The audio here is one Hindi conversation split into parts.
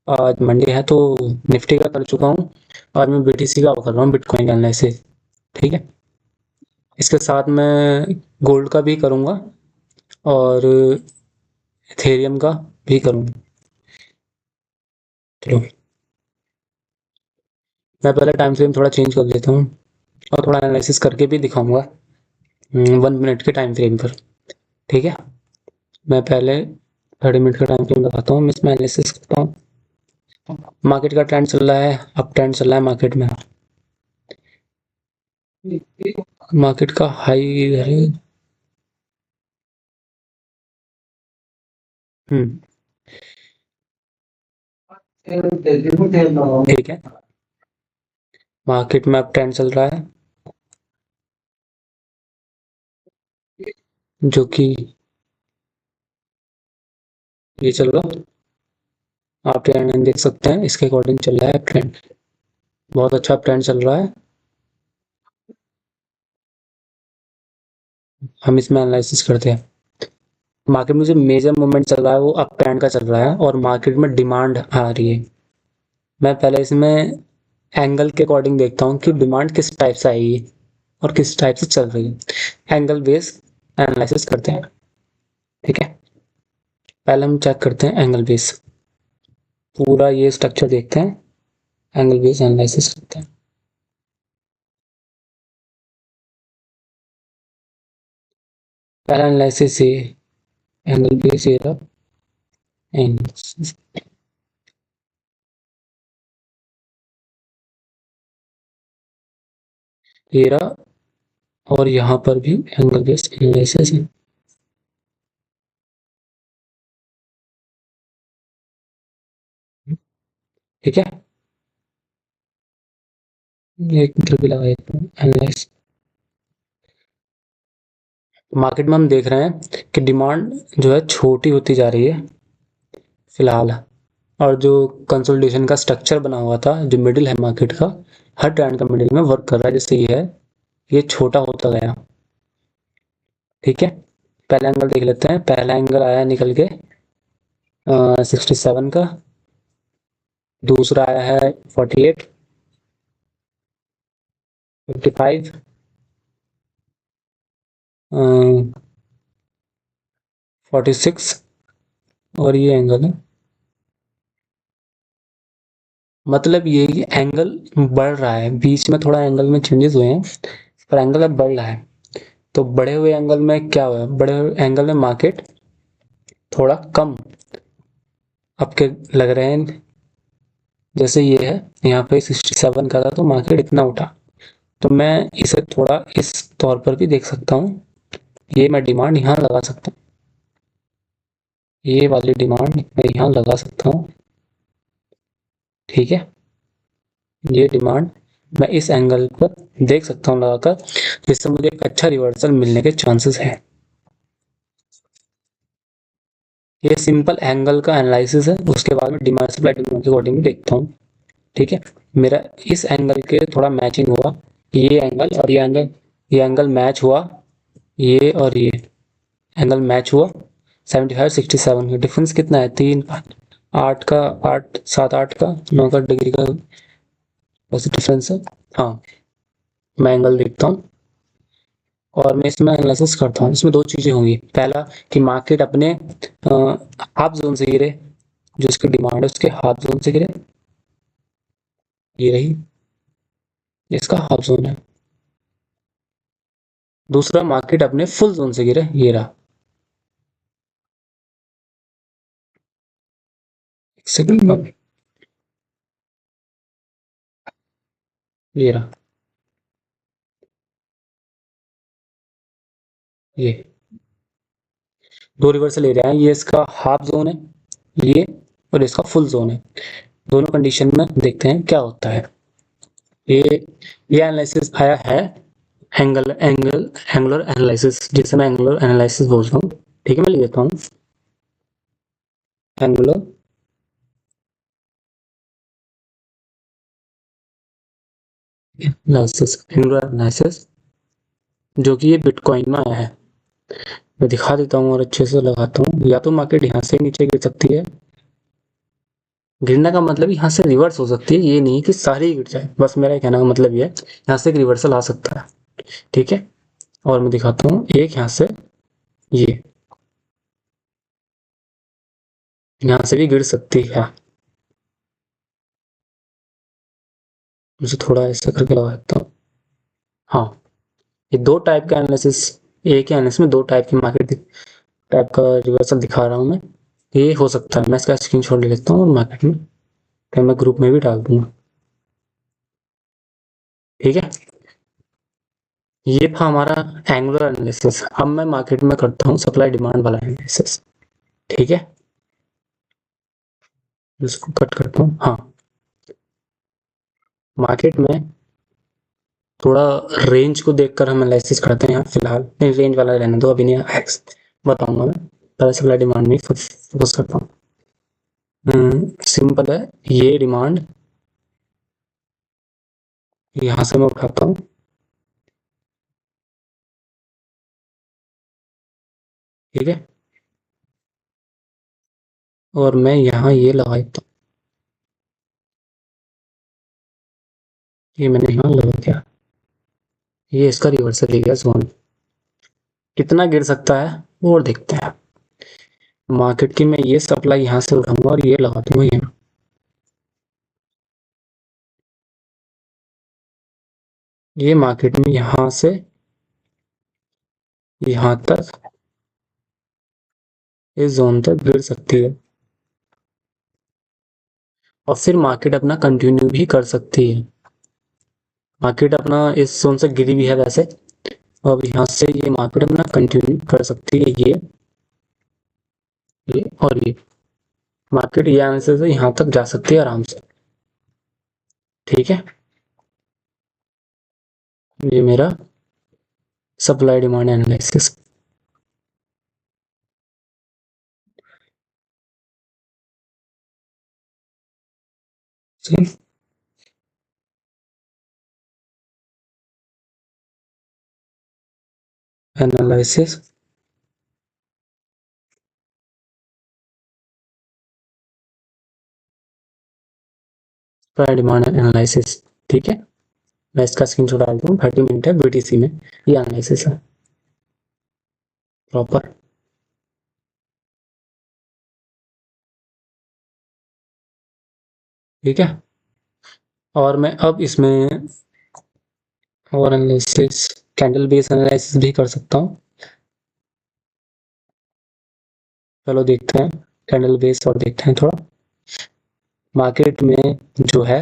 आज मंडे है तो निफ्टी का कर चुका हूँ और मैं बीटीसी का कर रहा हूँ, बिटकॉइन का एनालिसिस। ठीक है, इसके साथ मैं गोल्ड का भी करूँगा और इथेरियम का भी करूँगा। चलो, मैं पहले टाइम फ्रेम थोड़ा चेंज कर लेता हूँ और थोड़ा एनालिसिस करके भी दिखाऊंगा 1 मिनट के टाइम फ्रेम पर। ठीक है, मैं पहले 30 मिनट का टाइम फ्रेम लगाता हूँ, इसमें एनालिसिस करता हूँ। मार्केट का ट्रेंड चल रहा है, अप ट्रेंड चल रहा है मार्केट में। मार्केट का हाई इधर है। ठीक है, मार्केट में अप ट्रेंड चल रहा है, जो कि ये चल रहा, आप ट्रेंड देख सकते हैं, इसके अकॉर्डिंग चल रहा है ट्रेंड। बहुत अच्छा ट्रेंड चल रहा है। हम इसमें एनालिसिस करते हैं। मार्केट में जो मेजर मूवमेंट चल रहा है वो अप ट्रेंड का चल रहा है और मार्केट में डिमांड आ रही है। मैं पहले इसमें एंगल के अकॉर्डिंग देखता हूँ कि डिमांड किस टाइप से आएगी और किस टाइप से चल रही है। एंगल बेस एनालिसिस करते हैं। ठीक है, पहले हम चेक करते हैं एंगल बेस, पूरा ये स्ट्रक्चर देखते हैं, एंगल बेस एनालिसिस करते हैं। पहला एनालिसिस ये एंगल बेस, ये रहा एनालिसिस। ये रहा, और यहाँ पर भी एंगल बेस एनालिसिस है। ठीक है, एक मीटर भी लगा देता हूँ एनालिसिस। मार्केट में हम देख रहे हैं कि डिमांड जो है छोटी होती जा रही है फिलहाल, और जो कंसोलिडेशन का स्ट्रक्चर बना हुआ था, जो मिडिल है मार्केट का, हर ट्रेंड का मिडिल में वर्क कर रहा है। जैसे ये है, ये छोटा होता गया। ठीक है, पहला एंगल देख लेते हैं। पहला एंगल आया निकल के 67 का, दूसरा आया है 48, 55, 46, और ये एंगल है। मतलब ये एंगल बढ़ रहा है, बीच में थोड़ा एंगल में चेंजेस हुए हैं, पर एंगल अब बढ़ रहा है। तो बढ़े हुए एंगल में क्या हुआ, बढ़े हुए एंगल में मार्केट थोड़ा कम आपके लग रहे हैं। जैसे ये है, यहाँ पे 67 का था तो मार्केट इतना उठा, तो मैं इसे थोड़ा इस तौर पर भी देख सकता हूँ। ये मैं डिमांड यहाँ लगा सकता हूँ, ये वाली डिमांड मैं यहाँ लगा सकता हूँ। ठीक है, ये डिमांड मैं इस एंगल पर देख सकता हूँ लगाकर, जिससे मुझे एक अच्छा रिवर्सल मिलने के चांसेस हैं। ये सिंपल एंगल का एनालिसिस है, उसके बाद में डिमांड सप्लाई डिमांड के अकॉर्डिंग देखता हूँ। ठीक है, मेरा इस एंगल के थोड़ा मैचिंग हुआ, ये एंगल और ये एंगल मैच हुआ, ये और ये एंगल मैच हुआ। 75 67 का डिफरेंस कितना है, 3 8 का 8 7 8 का 9 का डिग्री का वैसे डिफरेंस है। हाँ, मैं एंगल देखता हूँ और मैं इसमें एनालिसिस करता हूँ। इसमें दो चीज़ें होंगी, पहला कि मार्केट अपने हाफ जोन से गिरे, जो इसकी डिमांड है उसके हाफ जोन से गिरे, ये रही इसका हाफ जोन है। दूसरा, मार्केट अपने फुल जोन से गिरे, ये रहा। एक सेकंड, ये रहा, ये दो रिवर्सल एरिया है, ये इसका हाफ जोन है, ये, और इसका फुल जोन है। दोनों कंडीशन में देखते हैं क्या होता है। ये ये एनालिसिस आया है एंगुलर एनालिसिस, जिसे मैं एंगुलर एनालिसिस बोलता हूँ। ठीक है, मैं लिख देता हूँ एंगुलर एनालिसिस, जो कि ये बिटकॉइन में आया है। मैं दिखा देता हूँ और अच्छे से लगाता हूँ। या तो मार्केट यहाँ से नीचे गिर सकती है, गिरने का मतलब यहाँ से रिवर्स हो सकती है, ये नहीं कि सारी गिर जाए, बस मेरा कहने का मतलब ये है यहाँ से एक रिवर्सल आ सकता है। ठीक है, और मैं दिखाता हूँ एक यहाँ से, ये यहाँ से भी गिर सकती है। मुझे थोड़ा ऐसा करके लगा देता हूँ। हाँ, ये दो टाइप का एनालिसिस, एक ही एनालिसिस में दो टाइप की मार्केट टाइप का रिवर्सल दिखा रहा हूँ मैं। ये हो सकता है, मैं इसका स्क्रीनशॉट ले लेता हूँ और मार्केट में फिर मैं ग्रुप में भी डाल दूंगा। ठीक है, ये था हमारा एंगुलर एनालिसिस। अब मैं मार्केट में करता हूँ सप्लाई डिमांड वाला एनालिसिस। ठीक है, इसको कट करता हूँ। हाँ, मार्केट में थोड़ा रेंज को देखकर हम एनालिसिस करते हैं यहाँ फिलहाल। नहीं, रेंज वाला रहने दो, अभी नहीं एक्स बताऊंगा मैं, पहले सप्लाई डिमांड में फोकस करता हूँ। सिंपल है, ये डिमांड यहाँ से मैं उठाता हूँ। ठीक है, और मैं यहाँ ये लगा देता हूँ, ये मैंने यहाँ लगा दिया। ये इसका रिवर्सल ले गया जोन। कितना गिर सकता है और देखते हैं। मार्केट की मैं ये सप्लाई यहाँ से उठाऊंगा और ये लगा दूंगा यहाँ। ये मार्केट में यहाँ से यहाँ तक, इस जोन तक गिर सकती है और फिर मार्केट अपना कंटिन्यू भी कर सकती है। मार्केट अपना इस जोन से गिरी भी है वैसे, अब यहाँ से ये मार्केट अपना कंटिन्यू कर सकती है। ये और ये मार्केट यहाँ से यहाँ तक जा सकती है आराम से। ठीक है, ये मेरा supply demand analysis. Analysis, supply demand analysis. ठीक है, मैं इसका स्क्रीनशॉट डालता हूँ। 30 मिनट है बीटीसी में, ये एनालिसिस है प्रॉपर। ठीक है, और मैं अब इसमें और एनालिसिस, कैंडल बेस एनालिसिस भी कर सकता हूँ। चलो देखते हैं कैंडल बेस और देखते हैं थोड़ा। मार्केट में जो है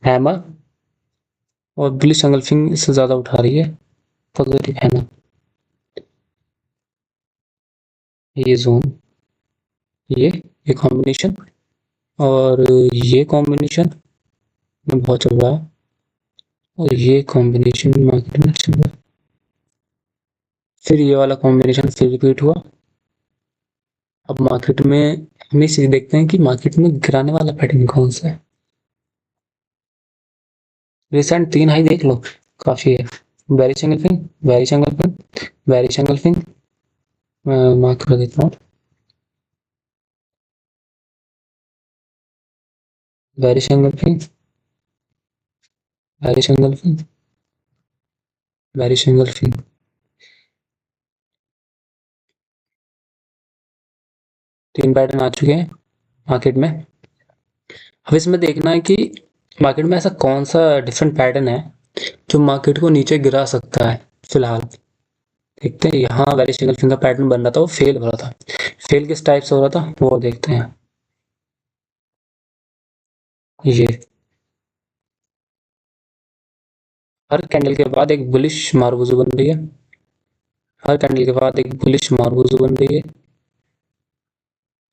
हैमर और बुलिश एंगल्फिंग इससे ज़्यादा उठा रही है, पॉजिटिव है ना। ये जोन, ये कॉम्बिनेशन और ये कॉम्बिनेशन में बहुत चल रहा है और ये कॉम्बिनेशन मार्केट में चल रहा है। फिर ये वाला कॉम्बिनेशन फिर रिपीट हुआ। अब मार्केट में हम इसे देखते हैं कि मार्केट में गिराने वाला पैटर्न कौन सा है। रिसेंट 3 हाई देख लो, काफी है। Bearish engulfing, bearish engulfing, bearish engulfing, mark कर देता हूँ। Bearish engulfing, bearish engulfing, bearish engulfing. 3 pattern आ चुके हैं मार्केट में। अब इसमें देखना है कि मार्केट में ऐसा कौन सा डिफरेंट पैटर्न है जो मार्केट को नीचे गिरा सकता है फिलहाल। देखते हैं, यहाँ बेरिश एंगल्फिंग का पैटर्न बन रहा था, वो फेल हो रहा था। फेल किस टाइप से हो रहा था वो देखते हैं। ये हर कैंडल के बाद एक बुलिश मारुबुजू बन रही है, हर कैंडल के बाद एक बुलिश मारुबुजू बन रही है,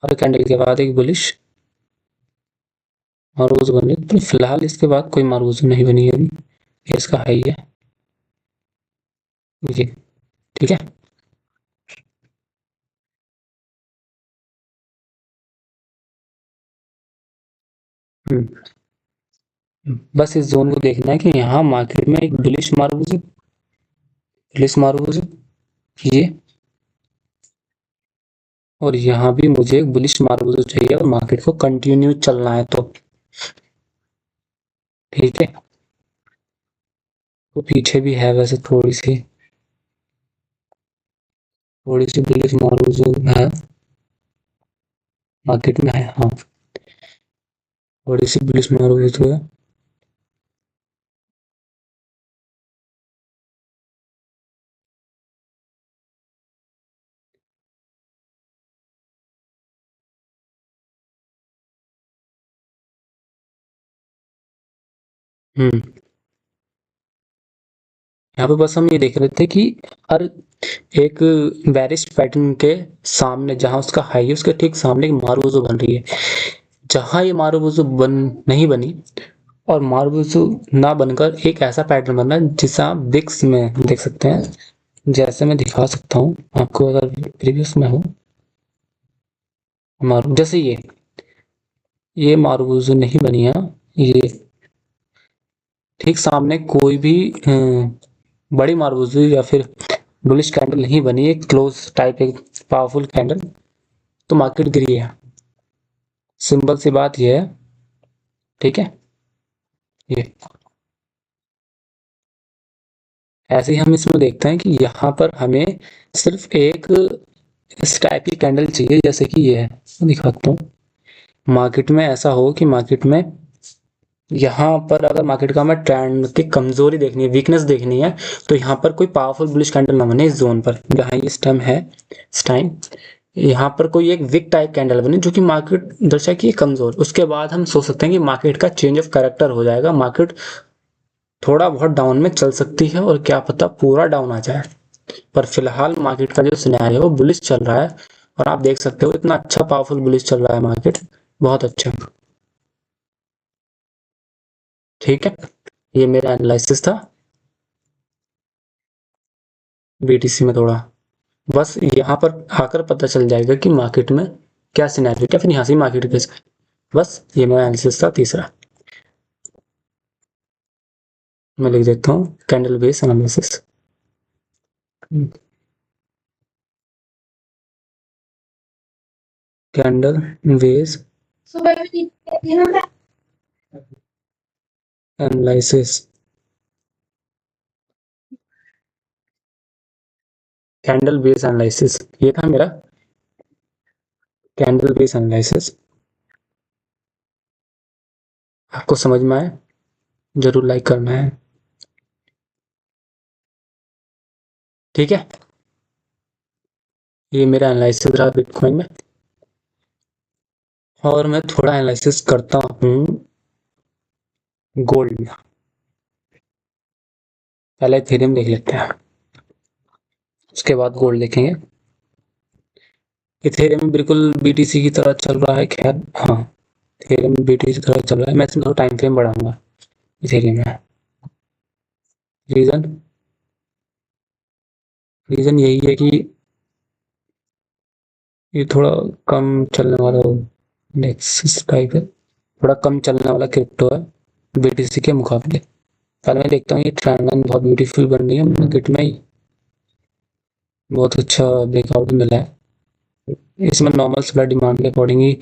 हर कैंडल के बाद एक बुलिश मारुबुजू बन रही है। तो फिलहाल इसके बाद कोई मारुबुजू नहीं बनी है अभी, ये इसका हाई है ये। ठीक है, बस इस जोन को देखना है कि यहाँ मार्केट में एक बुलिश मारुबुजू ये और यहाँ भी मुझे एक बुलिश मार्बल चाहिए और मार्केट को कंटिन्यू चलना है तो ठीक है। तो पीछे भी है वैसे थोड़ी सी बुलिश मार्बल है मार्केट में है, हाँ थोड़ी सी बुलिश मार्बल है। हम्म यहाँ पे बस हम ये देख रहे थे कि हर एक बेरिश पैटर्न के सामने जहां उसका हाई है उसके ठीक सामने एक मारुबुजु बन रही है। जहां ये मारुबुजु बन नहीं बनी और मारुबुजु ना बनकर एक ऐसा पैटर्न बना जिसे आप दिक्स में देख सकते हैं। जैसे मैं दिखा सकता हूँ आपको अगर प्रीवियस में हो मारू जैसे ये मारुबुजु नहीं बनी है। ये ठीक सामने कोई भी बड़ी मारुबुजु या फिर बुलिश कैंडल नहीं बनी, एक क्लोज टाइप एक पावरफुल कैंडल, तो मार्केट गिरी है। सिंपल सी बात ये है, ठीक है। ये ऐसे ही हम इसमें देखते हैं कि यहाँ पर हमें सिर्फ एक इस टाइप की कैंडल चाहिए जैसे कि ये है, दिखाता हूँ। मार्केट में ऐसा हो कि मार्केट में यहाँ पर अगर मार्केट का हमें ट्रेंड की कमजोरी देखनी है, वीकनेस देखनी है, तो यहाँ पर कोई पावरफुल बुलिश कैंडल ना बने इस जोन पर जहाँ ये स्टेम है इस टाइम। यहाँ पर कोई एक विक टाइप कैंडल बने जो कि मार्केट दर्शाए कि कमजोर, उसके बाद हम सोच सकते हैं कि मार्केट का चेंज ऑफ कैरेक्टर हो जाएगा, मार्केट थोड़ा बहुत डाउन में चल सकती है और क्या पता पूरा डाउन आ जाए। पर फिलहाल मार्केट का जो सिनेरियो है वो बुलिश चल रहा है और आप देख सकते हो इतना अच्छा पावरफुल बुलिश चल रहा है मार्केट, बहुत अच्छा। ठीक है, ये मेरा एनालिसिस था बीटीसी में थोड़ा। बस यहाँ पर आकर पता चल जाएगा कि मार्केट में क्या सिनेरियो, क्या फिर यहाँ से मार्केट कैसे। बस ये मेरा एनालिसिस था तीसरा। मैं लिख देता हूँ candle base analysis. Candle base analysis, candle base analysis ये था मेरा कैंडल बेस एनालिसिस। आपको समझ में आए जरूर लाइक करना है, ठीक है। ये मेरा एनालिसिस रहा बिटकॉइन में। और मैं थोड़ा एनालिसिस करता हूँ गोल्ड में। पहले इथेरियम देख लेते हैं, उसके बाद गोल्ड देखेंगे। इथेरियम बिल्कुल बीटीसी की तरह चल रहा है, खैर हाँ इथेरियम बीटीसी की तरह चल रहा है। मैं इसमें थोड़ा टाइम फ्रेम बढ़ाऊंगा इथेरियम में। रीजन रीजन यही है कि ये थोड़ा कम चलने वाला नेक्सस टाइप है, थोड़ा कम चलने वाला क्रिप्टो है बीटीसी के मुकाबले। पहले मैं देखता हूँ ये ट्रेंड लाइन बहुत ब्यूटीफुल बन रही है मार्केट में, बहुत अच्छा ब्रेकआउट मिला है। इसमें नॉर्मल सप्लाई डिमांड के अकॉर्डिंग ही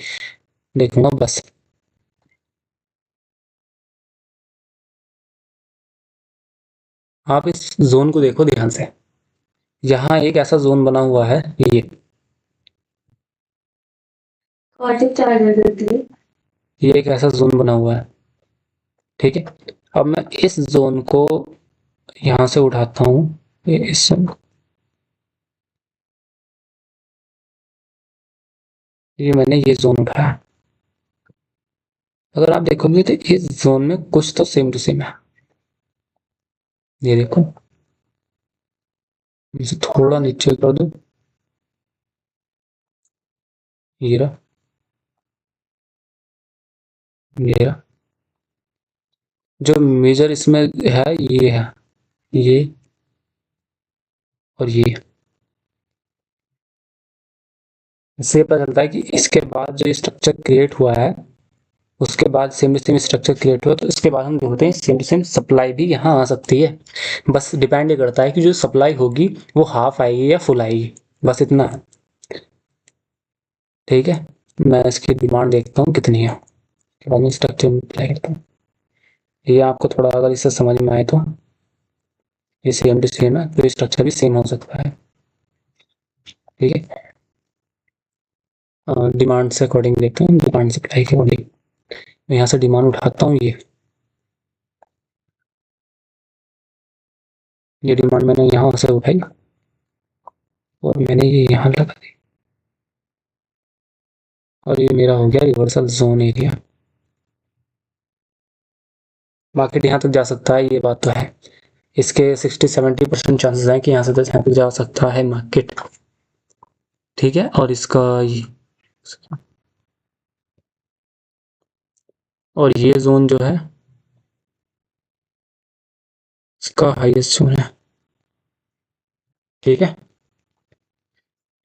देखूंगा बस। आप इस जोन को देखो ध्यान से, यहाँ एक ऐसा जोन बना हुआ है, ये एक ऐसा जोन बना हुआ है, ठीक है। अब मैं इस जोन को यहाँ से उठाता हूँ, ये मैंने ये जोन उठाया। अगर आप देखोगे तो इस जोन में कुछ तो सेम टू सेम है, ये देखो। इसे थोड़ा नीचे कर दो, ये रहा, ये रहा। जो मेजर इसमें है ये है, ये और ये। इससे पता चलता है कि इसके बाद जो स्ट्रक्चर क्रिएट हुआ है उसके बाद same to same structure create हुआ, तो इसके बाद हम देखते हैं सेम टू सेम सप्लाई भी यहाँ आ सकती है। बस डिपेंड ये करता है कि जो सप्लाई होगी वो हाफ आएगी या फुल आएगी, बस इतना है। ठीक है, मैं इसकी डिमांड देखता हूँ कितनी है, उसके बाद में स्ट्रक्चर में अप्लाई करता हूँ। ये आपको थोड़ा अगर इससे समझ में आए तो ये सेम टू सेम है, तो ये स्ट्रक्चर भी सेम हो सकता है। ठीक है, डिमांड से अकॉर्डिंग देखते हैं, डिमांड सप्लाई के अकॉर्डिंग मैं यहाँ से डिमांड उठाता हूँ। ये डिमांड मैंने यहाँ से उठाई और मैंने ये यहाँ लगा दी, और ये मेरा हो गया रिवर्सल जोन एरिया। मार्केट यहाँ तक जा सकता है, ये बात तो है, इसके 60-70% चांसेस हैं कि यहाँ से यहाँ तक जा सकता है मार्केट। ठीक है, और इसका और ये जोन जो है इसका हाईएस्ट जोन है। ठीक है,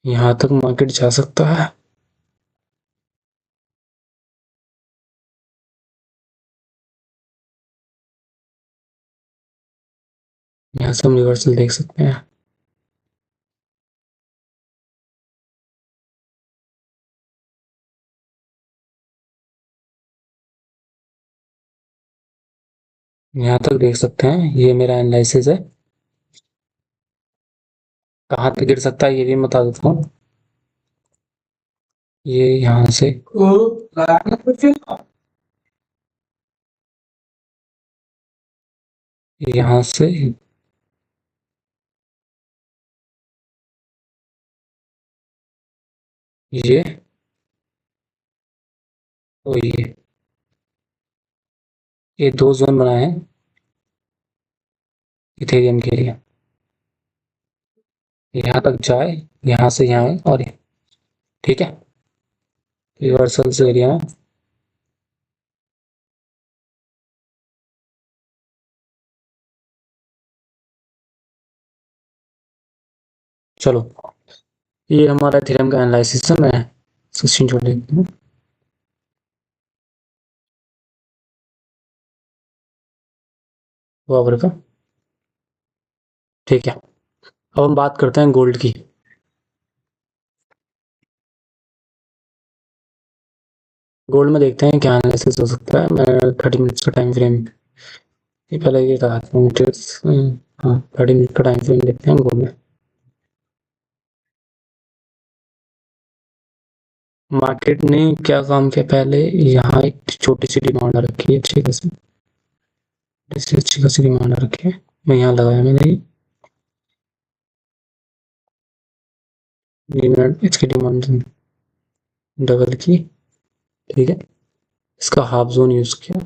यहाँ तक मार्केट जा सकता है। यहाँ से हम रिवर्सल देख सकते हैं। यहाँ तक देख सकते हैं, ये मेरा एनालिसिस है। कहाँ तक गिर सकता है ये भी बता देता हूँ। ये यहाँ से यहाँ से ये तो ये दो जोन बनाए हैं इथेरियम के लिए। यहाँ तक जाए, यहाँ से यहाँ है, और ठीक है, रिवर्सल एरिया में चलो, ये हमारा थ्योरम का एनालिसिस है। मैं 16 छोड़ देता हूँ। पावर का ठीक है, अब हम बात करते हैं गोल्ड की। गोल्ड में देखते हैं क्या एनालिसिस हो सकता है। मैं 30 मिनट्स का टाइम फ्रेम, ये पहले ये था हाँ 30 मिनट का टाइम फ्रेम देखते हैं गोल्ड में। मार्केट ने क्या काम किया, पहले यहाँ एक छोटी सी डिमांड रखी है, अच्छी खासी डिमांड रखी है। मैं यहाँ लगाया मैंने इसकी डिमांड डबल की। ठीक है, इसका हाफ जोन यूज किया।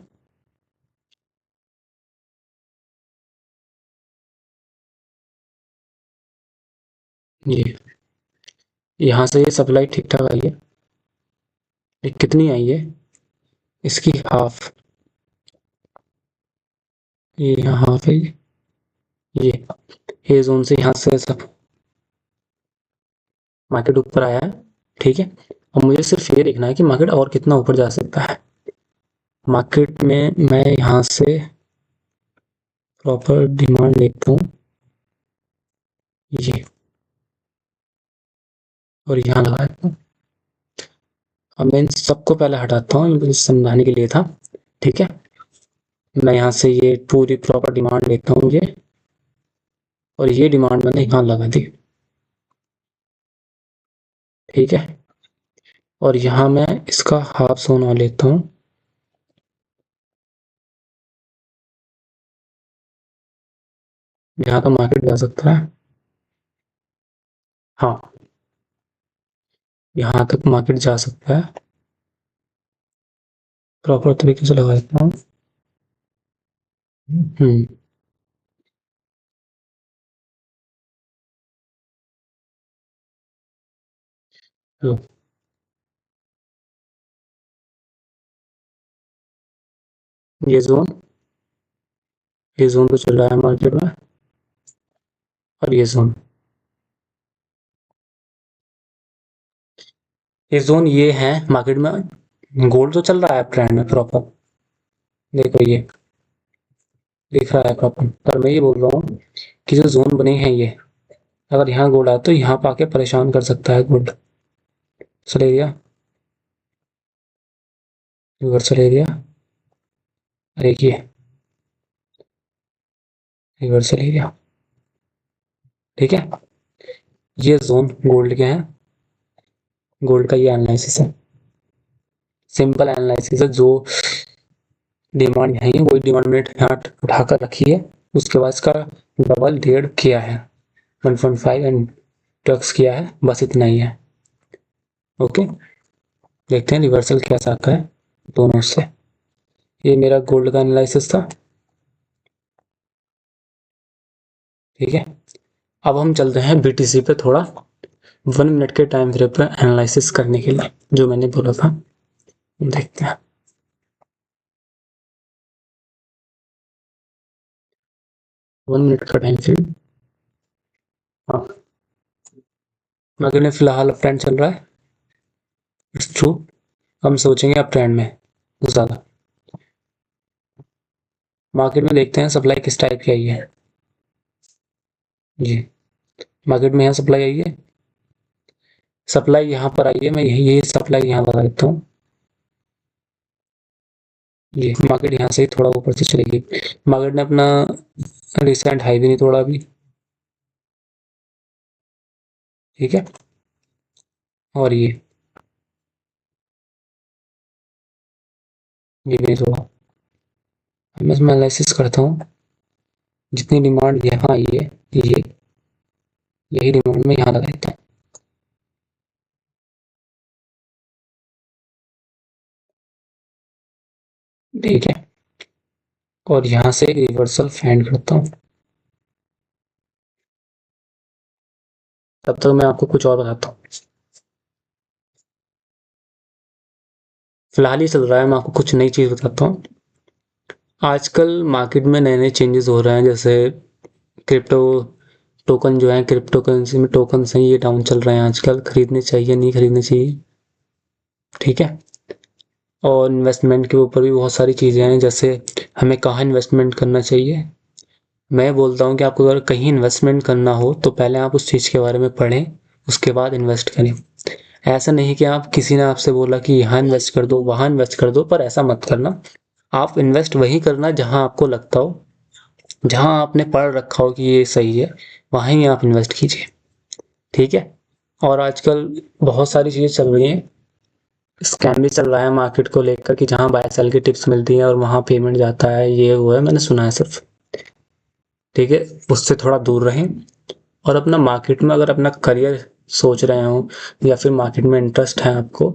ये यहाँ से ये सप्लाई ठीक ठाक आई है। ये कितनी आई है, इसकी हाफ, ये यहाँ हाफ है। ये जोन से यहाँ से सब मार्केट ऊपर आया है। ठीक है, अब मुझे सिर्फ ये देखना है कि मार्केट और कितना ऊपर जा सकता है। मार्केट में मैं यहाँ से प्रॉपर डिमांड देखता हूँ, ये और यहाँ लगाता हूँ। अब मैं इन सबको पहले हटाता हूँ, मुझे समझाने के लिए था। ठीक है, मैं यहाँ से ये पूरी प्रॉपर डिमांड देखता हूँ, ये और ये डिमांड मैंने यहाँ लगा दी। ठीक है, और यहाँ मैं इसका हाफ सोना लेता हूँ। यहाँ तो मार्केट जा सकता है, हाँ यहाँ तक मार्केट जा सकता है। प्रॉपर तरीके से लगा देता हूँ। तो ये जोन तो चल रहा है मार्केट में, और ये जोन ये है मार्केट में। गोल्ड तो चल रहा है ट्रेंड में प्रॉपर, देखो ये दिख रहा है प्रॉपर, पर मैं ये बोल रहा हूँ कि जो जोन बने हैं ये, अगर यहाँ गोल्ड आया तो यहाँ पे आके परेशान कर सकता है गोल्ड। चलेगा, रिवर्सल एरिया, एक ये रिवर्सल एरिया, ठीक है। ये जोन गोल्ड के हैं, गोल्ड का ये एनालिसिस है, सिंपल एनालिसिस है। जो डिमांड यहीं है वही डिमांड मैंने यहाँ उठाकर रखी है, उसके बाद इसका डबल डेढ़ किया है, 1.5 एंड टक्स किया है, बस इतना ही है। ओके, देखते हैं रिवर्सल कैसा आता है दोनों से। ये मेरा गोल्ड का एनालिसिस था, ठीक है। अब हम चलते हैं बीटीसी पे, थोड़ा 1 मिनट के टाइम फ्रेम पे एनालिसिस करने के लिए, जो मैंने बोला था। देखते हैं 1 मिनट का टाइम फ्रेम। हाँ, मार्केट में फिलहाल अप ट्रेंड चल रहा है, इट्स ट्रू। हम सोचेंगे अप ट्रेंड में ज़्यादा। मार्केट में देखते हैं सप्लाई किस टाइप की आई है। जी, मार्केट में यहाँ सप्लाई आई है, सप्लाई यहाँ पर आई है, मैं यही सप्लाई यहाँ लगा देता हूँ। जी, मार्केट यहाँ से ही थोड़ा ऊपर से चलेगी। मार्केट ने अपना रिसेंट हाई भी नहीं तोड़ा अभी, ठीक है। और ये भी नहीं तोड़ा। मैं इसमें एनालिसिस करता हूँ, जितनी डिमांड यहाँ आई है, ये यही डिमांड में यहाँ लगा देता हूँ। ठीक है, और यहाँ से रिवर्सल फाइंड करता हूँ। तब तक मैं आपको कुछ और बताता हूँ। फिलहाल ही चल रहा है, मैं आपको कुछ नई चीज़ बताता हूँ। आजकल मार्केट में नए नए चेंजेस हो रहे हैं, जैसे क्रिप्टो टोकन जो है, क्रिप्टो करेंसी में टोकन हैं, ये डाउन चल रहे हैं आजकल। खरीदने चाहिए नहीं खरीदने चाहिए, ठीक है। और इन्वेस्टमेंट के ऊपर भी बहुत सारी चीज़ें हैं, जैसे हमें कहाँ इन्वेस्टमेंट करना चाहिए। मैं बोलता हूँ कि आपको अगर कहीं इन्वेस्टमेंट करना हो तो पहले आप उस चीज़ के बारे में पढ़ें, उसके बाद इन्वेस्ट करें। ऐसा नहीं कि आप किसी ने आपसे बोला कि यहाँ इन्वेस्ट कर दो, वहाँ इन्वेस्ट कर दो, पर ऐसा मत करना। आप इन्वेस्ट वही करना जहाँ आपको लगता हो, जहाँ आपने पढ़ रखा हो कि ये सही है, वहीं आप इन्वेस्ट कीजिए, ठीक है। और आजकल बहुत सारी चीज़ें चल रही हैं, स्कैम भी चल रहा है मार्केट को लेकर कि जहाँ बाय सेल की टिप्स मिलती हैं और वहाँ पेमेंट जाता है, ये वो है, मैंने सुना है सिर्फ, ठीक है। उससे थोड़ा दूर रहें। और अपना मार्केट में अगर अपना करियर सोच रहे हो या फिर मार्केट में इंटरेस्ट है आपको,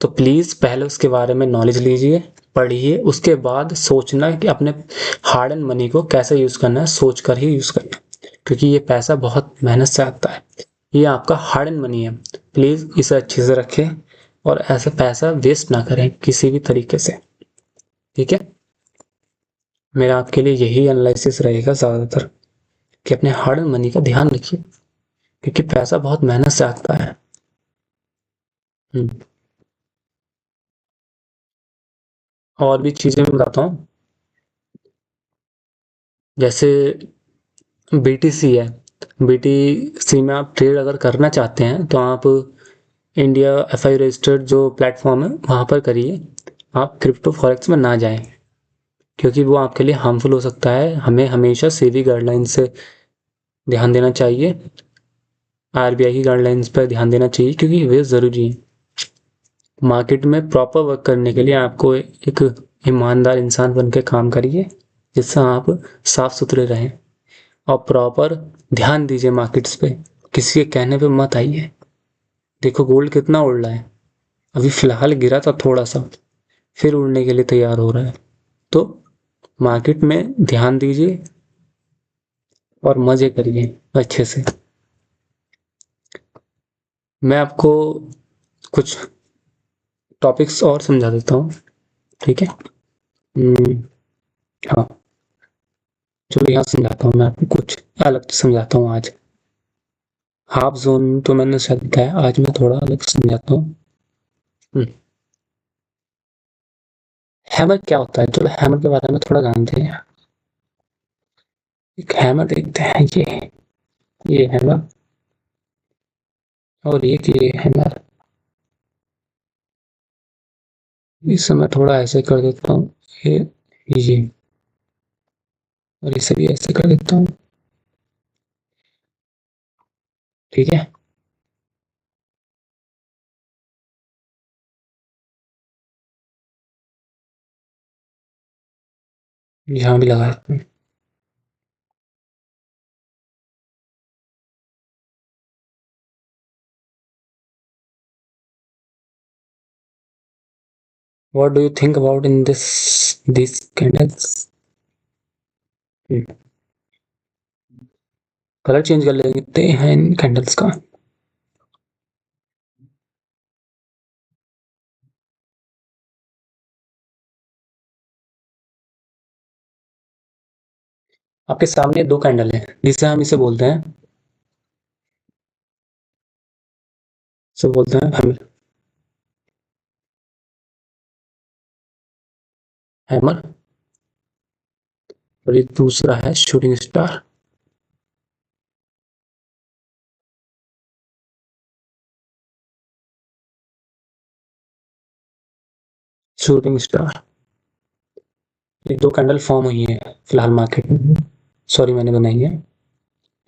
तो प्लीज़ पहले उसके बारे में नॉलेज लीजिए, पढ़िए, उसके बाद सोचना कि अपने हार्ड एंड मनी को कैसे यूज़ करना है, सोच कर ही यूज़ करना, क्योंकि ये पैसा बहुत मेहनत से आता है, ये आपका हार्ड एंड मनी है। प्लीज़ इसे अच्छे से रखें और ऐसा पैसा वेस्ट ना करें किसी भी तरीके से, ठीक है। मेरा आपके लिए यही एनालिसिस रहेगा ज़्यादातर, कि अपने हार्ड एंड मनी का ध्यान रखिए, क्योंकि पैसा बहुत मेहनत से आता है। और भी चीज़ें मैं बताता हूँ, जैसे बीटीसी है, बीटीसी में आप ट्रेड अगर करना चाहते हैं तो आप इंडिया एफआई रजिस्टर्ड जो प्लेटफॉर्म है वहाँ पर करिए, आप क्रिप्टो फॉरेक्स में ना जाएं, क्योंकि वो आपके लिए हार्मफुल हो सकता है। हमें हमेशा सेबी गाइडलाइन से ध्यान देना चाहिए, आरबीआई की गाइडलाइंस पर ध्यान देना चाहिए, क्योंकि वे ज़रूरी हैं। मार्केट में प्रॉपर वर्क करने के लिए आपको एक ईमानदार इंसान बन के काम करिए, जिससे आप साफ सुथरे रहें और प्रॉपर ध्यान दीजिए मार्केट्स पे, किसी के कहने पे मत आइए। देखो गोल्ड कितना उड़ रहा है, अभी फिलहाल गिरा था थोड़ा सा, फिर उड़ने के लिए तैयार हो रहा है। तो मार्केट में ध्यान दीजिए और मजे करिए अच्छे से। मैं आपको कुछ टॉपिक्स और समझा देता हूँ, ठीक है। हाँ, चलो यहाँ समझाता हूँ, मैं आपको कुछ अलग समझाता हूँ आज। हाफ जोन तो मैंने शायद बताया, आज मैं थोड़ा अलग समझाता हूँ। हैमर क्या होता है, चलो हैमर के बारे में थोड़ा जानते हैं। एक हैमर देखते हैं, ये हैमर और ये हैमर। इस समय थोड़ा ऐसे कर देता हूँ, ये और इसे भी ऐसे कर देता हूँ। ठीक है, यहाँ भी लगा देता हूँ। What do you think about in these candles? Colour change कर लेते हैं इन कैंडल्स का। आपके सामने दो कैंडल हैं जिसे हम इसे बोलते हैं, इसे बोलते हैं हैमर। हैमर और ये दूसरा है शूटिंग स्टार। शूटिंग स्टार, ये दो कैंडल फॉर्म हुई है फिलहाल मार्केट में। सॉरी, मैंने बनाई है।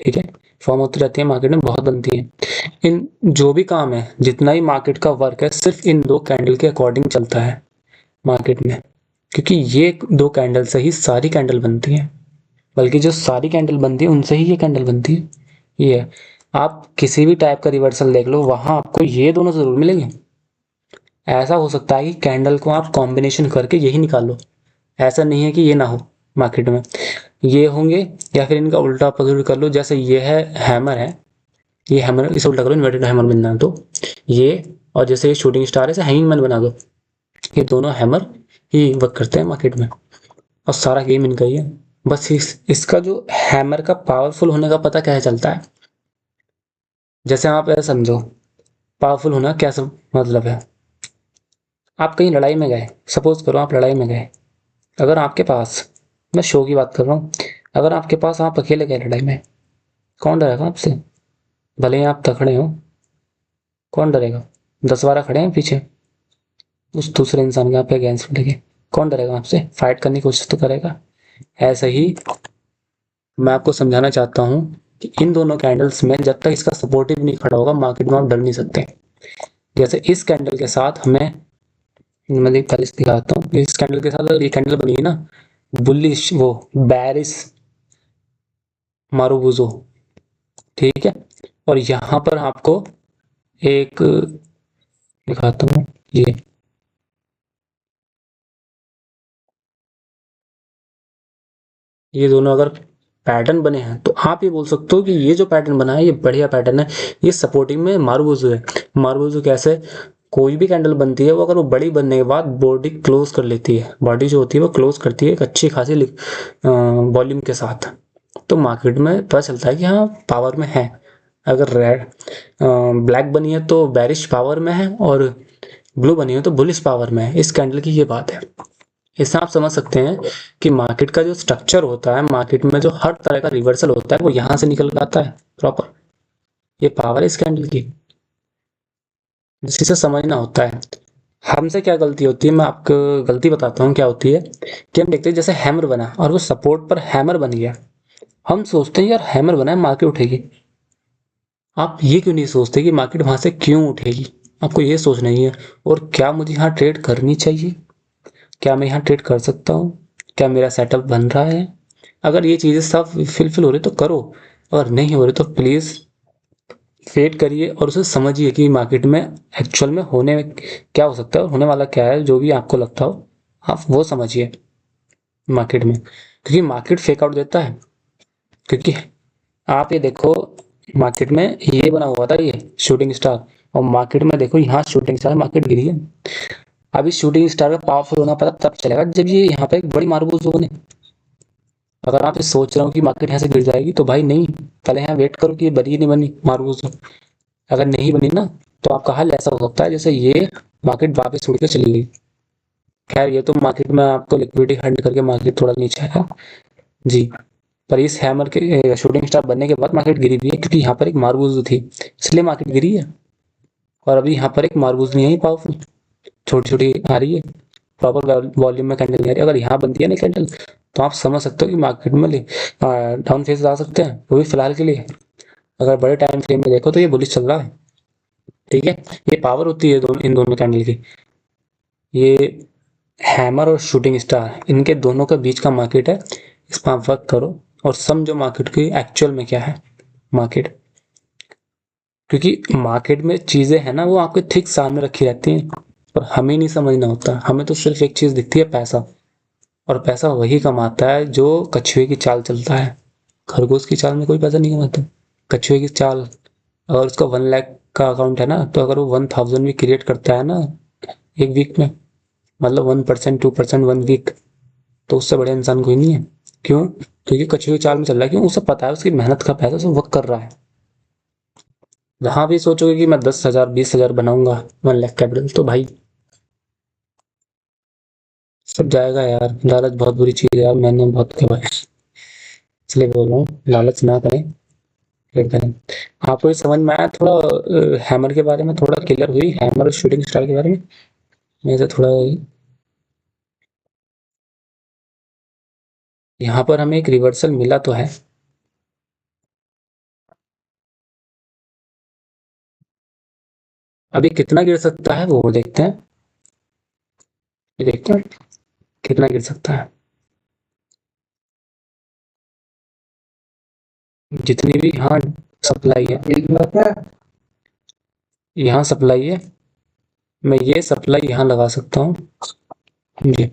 ठीक है, फॉर्म होती रहती है मार्केट में, बहुत बनती है। इन जो भी काम है, जितना ही मार्केट का वर्क है, सिर्फ इन दो कैंडल के अकॉर्डिंग चलता है मार्केट में, क्योंकि ये दो कैंडल से ही सारी कैंडल बनती है। बल्कि जो सारी कैंडल बनती है उनसे ही ये कैंडल बनती है। ये है, आप किसी भी टाइप का रिवर्सल देख लो, वहां आपको ये दोनों जरूर मिलेंगे। ऐसा हो सकता है कि कैंडल को आप कॉम्बिनेशन करके यही निकाल लो, ऐसा नहीं है कि ये ना हो मार्केट में, ये होंगे। या फिर इनका उल्टा पकड़ कर लो, जैसे ये है हैमर है, ये हैमर इसे उल्टा करो, इन्वर्टेड हैमर बनना है तो ये, और जैसे ये शूटिंग स्टार है इसे हैंगिंग मैन बना दो। ये दोनों हैमर ही वर्क करते हैं मार्केट में, और सारा गेम इनका ही है। बस इसका जो हैमर का पावरफुल होने का पता कैसे चलता है, जैसे आप ऐसा समझो, पावरफुल होना क्या सब मतलब है। आप कहीं लड़ाई में गए, सपोज करो आप लड़ाई में गए, अगर आपके पास, मैं शो की बात कर रहा हूँ, अगर आपके पास, आप अकेले गए लड़ाई में, कौन डरेगा आपसे? भले ही आप तकड़े हो, कौन डरेगा? 10-12 खड़े हैं पीछे उस दूसरे इंसान के आपके अगेंस्ट लगे, कौन डरेगा आपसे? फाइट करने की कोशिश तो करेगा। ऐसे ही मैं आपको समझाना चाहता हूँ कि इन दोनों कैंडल्स में जब तक इसका सपोर्टिव नहीं खड़ा होगा, मार्केट में आप डर नहीं सकते। जैसे इस कैंडल के साथ हमें, मैं पहले से दिखाता हूँ, इस कैंडल के साथ अगर ये कैंडल बनी है ना, बुलिश, वो बैरिस मारुबुजो, ठीक है। और यहाँ पर आपको एक दिखाता हूँ, ये दोनों अगर पैटर्न बने हैं तो आप ये बोल सकते हो कि ये जो पैटर्न बना है ये बढ़िया पैटर्न है, ये सपोर्टिंग में मारुबुजू है। मारुबुजू कैसे? कोई भी कैंडल बनती है वो, अगर वो बड़ी बनने के बाद बॉडी क्लोज कर लेती है, बॉडी जो होती है वो क्लोज करती है एक अच्छी खासी वॉल्यूम के साथ, तो मार्केट में पता चलता है कि हाँ पावर में है। अगर रेड ब्लैक बनी है तो बैरिश पावर में है, और ब्लू बनी है तो बुलिश पावर में है। इस कैंडल की ये बात है। इससे आप समझ सकते हैं कि मार्केट का जो स्ट्रक्चर होता है, मार्केट में जो हर तरह का रिवर्सल होता है वो यहाँ से निकल कर आता है प्रॉपर। ये पावर है इस कैंडल की, जिसे समझना होता है। हमसे क्या गलती होती है, मैं आपको गलती बताता हूँ क्या होती है, कि हम देखते हैं जैसे हैमर बना और वो सपोर्ट पर हैमर बन गया, हम सोचते हैं यार हैमर बना है मार्केट उठेगी। आप ये क्यों नहीं सोचते कि मार्केट वहां से क्यों उठेगी? आपको ये सोचना ही है, और क्या मुझे यहाँ ट्रेड करनी चाहिए, क्या मैं यहाँ ट्रेड कर सकता हूँ, क्या मेरा सेटअप बन रहा है? अगर ये चीज़ें सब फिलफिल हो रही तो करो, अगर नहीं हो रही तो प्लीज़ वेट करिए और उसे समझिए कि मार्केट में एक्चुअल में होने में क्या हो सकता है और होने वाला क्या है। जो भी आपको लगता हो आप वो समझिए मार्केट में, क्योंकि मार्केट फेक आउट देता है। क्योंकि आप ये देखो, मार्केट में ये बना हुआ था, ये शूटिंग स्टार, और मार्केट में देखो यहाँ शूटिंग स्टार, मार्केट गिरी है। अभी शूटिंग स्टार का पावरफुल होना पता तब चलेगा जब ये यहाँ पे एक बड़ी मार्बल बने। अगर आप ये सोच रहे हो कि मार्केट यहाँ से गिर जाएगी, तो भाई नहीं, पहले यहाँ वेट करो कि ये बनी नहीं बनी मार्बल। अगर नहीं बनी ना, तो आपका हल ऐसा हो सकता है जैसे ये मार्केट वापस उड़ के चली गई। खैर ये तो मार्केट में आपको लिक्विडिटी हंट करके मार्केट थोड़ा नीचे आया जी। पर इस हैमर के शूटिंग स्टार बनने के बाद मार्केट गिरी भी है, क्योंकि यहाँ पर एक मार्बूज थी इसलिए मार्केट गिरी है। और अभी यहाँ पर एक मार्बूज नहीं है पावरफुल, छोटी छोटी आ रही है, प्रॉपर वॉल्यूम में कैंडल नहीं आ रही, अगर यहाँ बनती है ना कैंडल, तो आप समझ सकते हो कि मार्केट में डाउन फेज आ सकते हैं, वो भी फिलहाल के लिए। अगर बड़े टाइम फ्रेम में देखो तो ये बुलिश चल रहा है, ठीक है। ये पावर होती है इन दोनों कैंडल की। ये हैमर और शूटिंग स्टार, इनके दोनों के बीच का मार्केट है। इस पर आप वर्क करो और समझो मार्केट की एक्चुअल में क्या है मार्केट। क्योंकि मार्केट में चीजें है ना, वो आपके ठीक सामने रखी रहती हैं, पर हमें नहीं समझना होता। हमें तो सिर्फ एक चीज दिखती है, पैसा। और पैसा वही कमाता है जो कछुए की चाल चलता है। खरगोश की चाल में कोई पैसा नहीं कमाता। कछुए की चाल, अगर उसका 1 लाख का अकाउंट है ना, तो अगर वो 1000 भी क्रिएट करता है ना एक वीक में, मतलब 1%, 2%, 1 वीक, तो उससे बड़े इंसान कोई नहीं है। क्यों? क्योंकि कछुए की चाल में चल रहा है। क्यों? उसे पता है उसकी मेहनत का पैसा उसे वर्क कर रहा है। जहां भी सोचोगे कि मैं 10,000, 20,000 बनाऊंगा 1 लाख कैपिटल, तो भाई सब जाएगा यार। लालच बहुत बुरी चीज है यार, मैंने बहुत कमाया, इसलिए बोल रहा हूँ लालच ना करें, फिर करें। आपको ये समझ में आया थोड़ा हैमर के बारे में, थोड़ा क्लियर हुई हैमर और शूटिंग स्टार के बारे में? मेरे से थोड़ा यहाँ पर हमें एक रिवर्सल मिला तो है। अभी कितना गिर सकता है वो देखते हैं। ये देखते हैं कितना गिर सकता है। जितनी भी यहाँ सप्लाई है, यहाँ सप्लाई है, मैं ये सप्लाई यहाँ लगा सकता हूँ जी।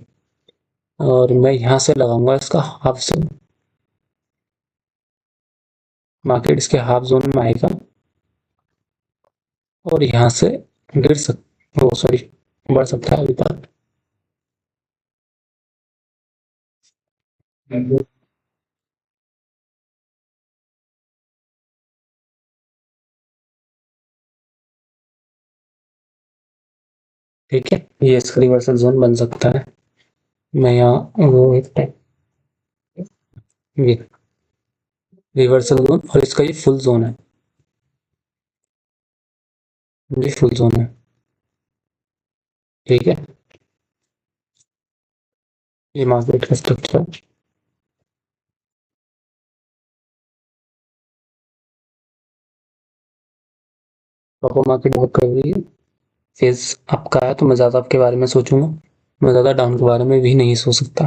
और मैं यहाँ से लगाऊंगा इसका हाफ जोन। मार्केट इसके हाफ जोन में आएगा और यहाँ से गिर सक ओ सॉरी बढ़ सकता है अभी तक। ठीक है, ये इसका रिवर्सल जोन बन सकता है। मैं यहाँ वो ये रिवर्सल जोन, और इसका ये फुल जोन है, ये फुल जोन है, ठीक है। ये मार्केट का स्ट्रक्चर। पापा मार्केट बहुत कर रही है, फेज आपका है, तो मैं ज़्यादा आपके बारे में सोचूंगा, मैं ज़्यादा डाउन के बारे में भी नहीं सोच सकता,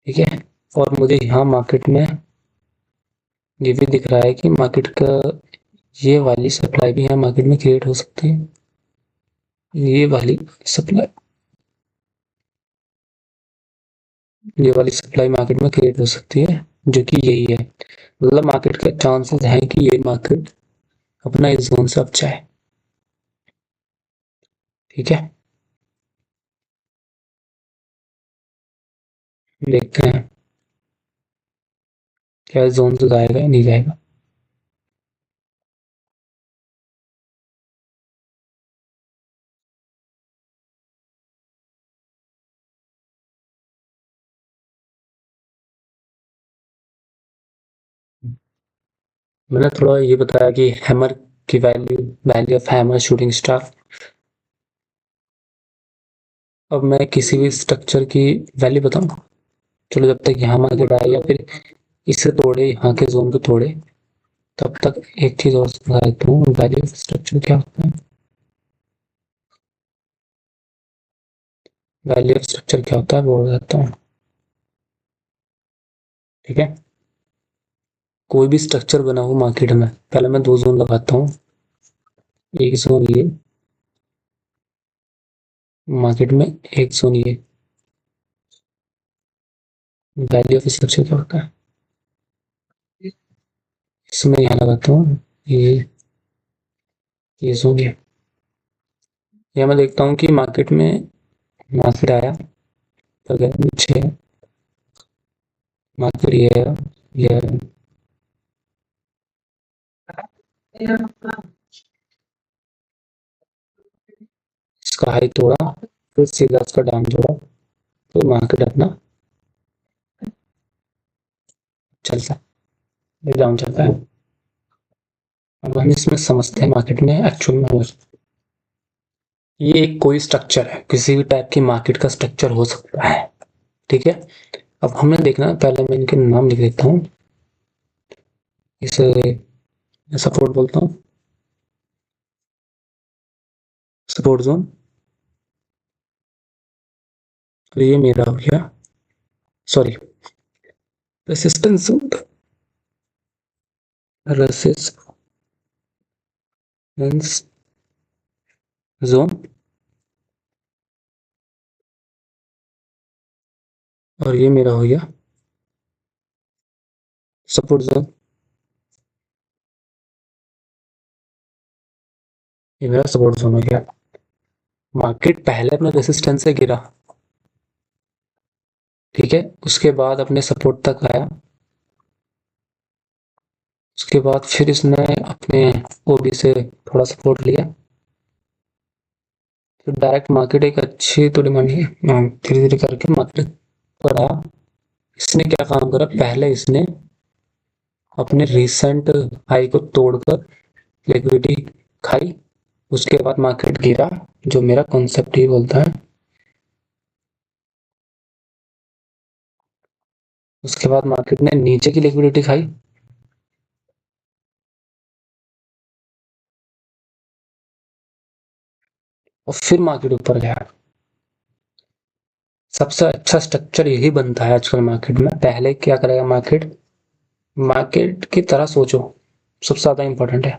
ठीक है। और मुझे यहाँ मार्केट में ये भी दिख रहा है कि मार्केट का ये वाली सप्लाई भी यहाँ मार्केट में क्रिएट हो सकती है। ये वाली सप्लाई, ये वाली सप्लाई मार्केट में क्रिएट हो सकती है, जो कि यही है। मतलब मार्केट के चांसेस हैं कि ये मार्केट अपना इस जोन से अब जाए, ठीक है। देखते हैं क्या इस जोन से जाएगा या नहीं जाएगा। मैंने थोड़ा ये बताया कि हैमर की value, value of hammer shooting star. अब मैं किसी भी स्ट्रक्चर की वैल्यू बताऊं? चलो, जब तक यहाँ मार्केट आए या फिर इसे तोड़े, यहाँ के जोन को तोड़े, तब तक एक चीज और बता देता हूँ, वैल्यू ऑफ स्ट्रक्चर क्या होता है। वैल्यू ऑफ स्ट्रक्चर क्या होता है वो बताता हूँ, ठीक है। कोई भी स्ट्रक्चर बना हो मार्केट में, पहले मैं 2 जोन लगाता हूँ। एक जोन ये, मार्केट में एक जोन ये। वैल्यू ऑफ स्ट्रक्चर क्या होता है, इसमें यहाँ लगाता हूँ ये जोन ये। यहाँ मैं देखता हूँ कि मार्केट में मार्केट आया, तो अगर नीचे मार्केट ये इसका हाई तोड़ा, फिर सीधा इसका डाउन तोड़ा, तो मार्केट अपना चलता है, डाउन चलता है। अब हम इसमें समझते हैं मार्केट में एक्चुअल में हुआ ये एक कोई स्ट्रक्चर है, किसी भी टाइप की मार्केट का स्ट्रक्चर हो सकता है। ठीक है, अब हमें देखना है, पहले मैं इनके नाम लिख देता हूँ। इसे सपोर्ट बोलता हूँ, सपोर्ट जोन। तो ये मेरा हो गया, sorry, resistance zone, resistance zone. और ये मेरा हो गया सपोर्ट जोन। ये मेरा सपोर्ट जोन हो गया। मार्केट पहले अपने रेसिस्टेंस से गिरा, ठीक है, उसके बाद अपने सपोर्ट तक आया, उसके बाद फिर इसने अपने ओबी से थोड़ा सपोर्ट लिया, फिर डायरेक्ट मार्केट एक अच्छी तो डिमांड है, धीरे धीरे करके मार्केट पर आया। इसने क्या काम करा, पहले इसने अपने रिसेंट हाई को तोड़कर लिक्विडिटी खाई, उसके बाद मार्केट गिरा, जो मेरा कॉन्सेप्ट ही बोलता है। उसके बाद मार्केट ने नीचे की लिक्विडिटी खाई, और फिर मार्केट ऊपर गया। सबसे अच्छा स्ट्रक्चर यही बनता है आजकल मार्केट में। पहले क्या करेगा मार्केट, मार्केट की तरह सोचो, सबसे ज़्यादा इम्पोर्टेंट है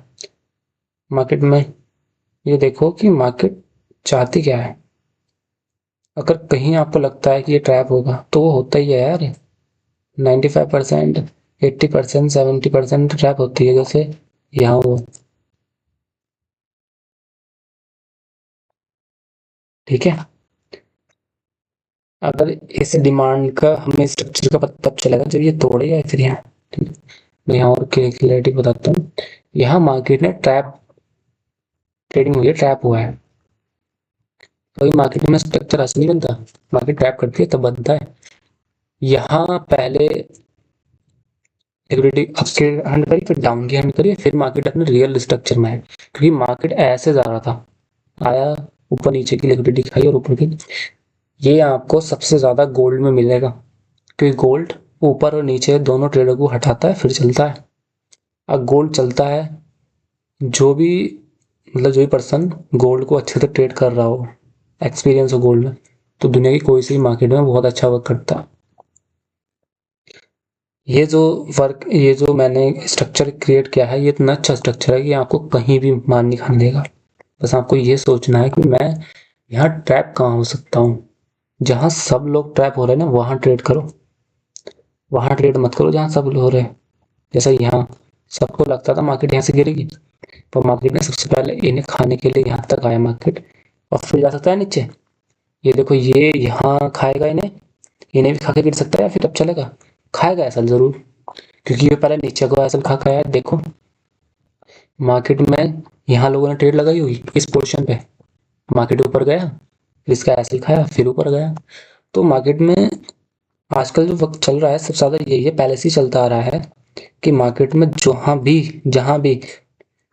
मार्केट में। ये देखो कि मार्केट चाहती क्या है। अगर कहीं आपको लगता है कि ये ट्रैप होगा, तो वो होता ही है यार। 95%, 80%, 70% ट्रैप होती है, जैसे यहाँ वो। ठीक है, अगर इस डिमांड का हमें स्ट्रक्चर का पता तब चलेगा जब ये तोड़ेगा फिर यहाँ। ठीक है, मैं यहाँ और क्लियरिटी बताता हूँ। यहाँ मार्केट ने ट्रैप ट्रेडिंग हुई है, ट्रैप हुआ है। तो मार्केट में स्ट्रक्चर असली बनता, मार्केट ट्रैप करती है तब बनता है। यहाँ पहले लिक्विडिटी अप की हैंड करी, फिर डाउन की हैंड करी, फिर मार्केट अपने रियल स्ट्रक्चर में है, क्योंकि मार्केट ऐसे जा रहा था, आया, ऊपर नीचे की लिक्विडिटी खाई और ऊपर की। ये आपको सबसे ज्यादा गोल्ड में मिलेगा, क्योंकि गोल्ड ऊपर और नीचे दोनों ट्रेडों को हटाता है फिर चलता है। अब गोल्ड चलता है, जो भी मतलब जो भी पर्सन गोल्ड को अच्छे से ट्रेड कर रहा हो, एक्सपीरियंस हो गोल्ड में, तो दुनिया की कोई सी मार्केट में बहुत अच्छा वर्क करता है। ये जो मैंने स्ट्रक्चर क्रिएट किया है, ये इतना अच्छा स्ट्रक्चर है कि आपको कहीं भी मार नहीं खाने देगा। बस आपको ये सोचना है कि मैं यहाँ ट्रैप कहाँ हो सकता हूँ। जहाँ सब लोग ट्रैप हो रहे हैं ना, वहाँ ट्रेड करो, वहाँ ट्रेड मत करो जहाँ सब लोग हो रहे हैं। जैसा यहाँ सबको लगता था मार्केट यहाँ से गिरेगी, पर मार्केट ने सबसे पहले इन्हें खाने के लिए यहाँ तक आया मार्केट, और फिर जा सकता है नीचे। ये देखो, ये यहाँ खाएगा इन्हें, इन्हें भी खा के गिर सकता है, फिर अब चलेगा, खाएगा ऐसा जरूर, क्योंकि ये पहले नीचे को ऐसा खा खाया। देखो मार्केट में यहाँ लोगों ने ट्रेड लगाई हुई इस पोजीशन पे, मार्केट ऊपर गया, फिर इसका ऐसे ही खाया, फिर ऊपर गया। तो मार्केट में आजकल जो वक्त चल रहा है सबसे ज्यादा यही है, पहले से ही चलता आ रहा है कि मार्केट में जहां भी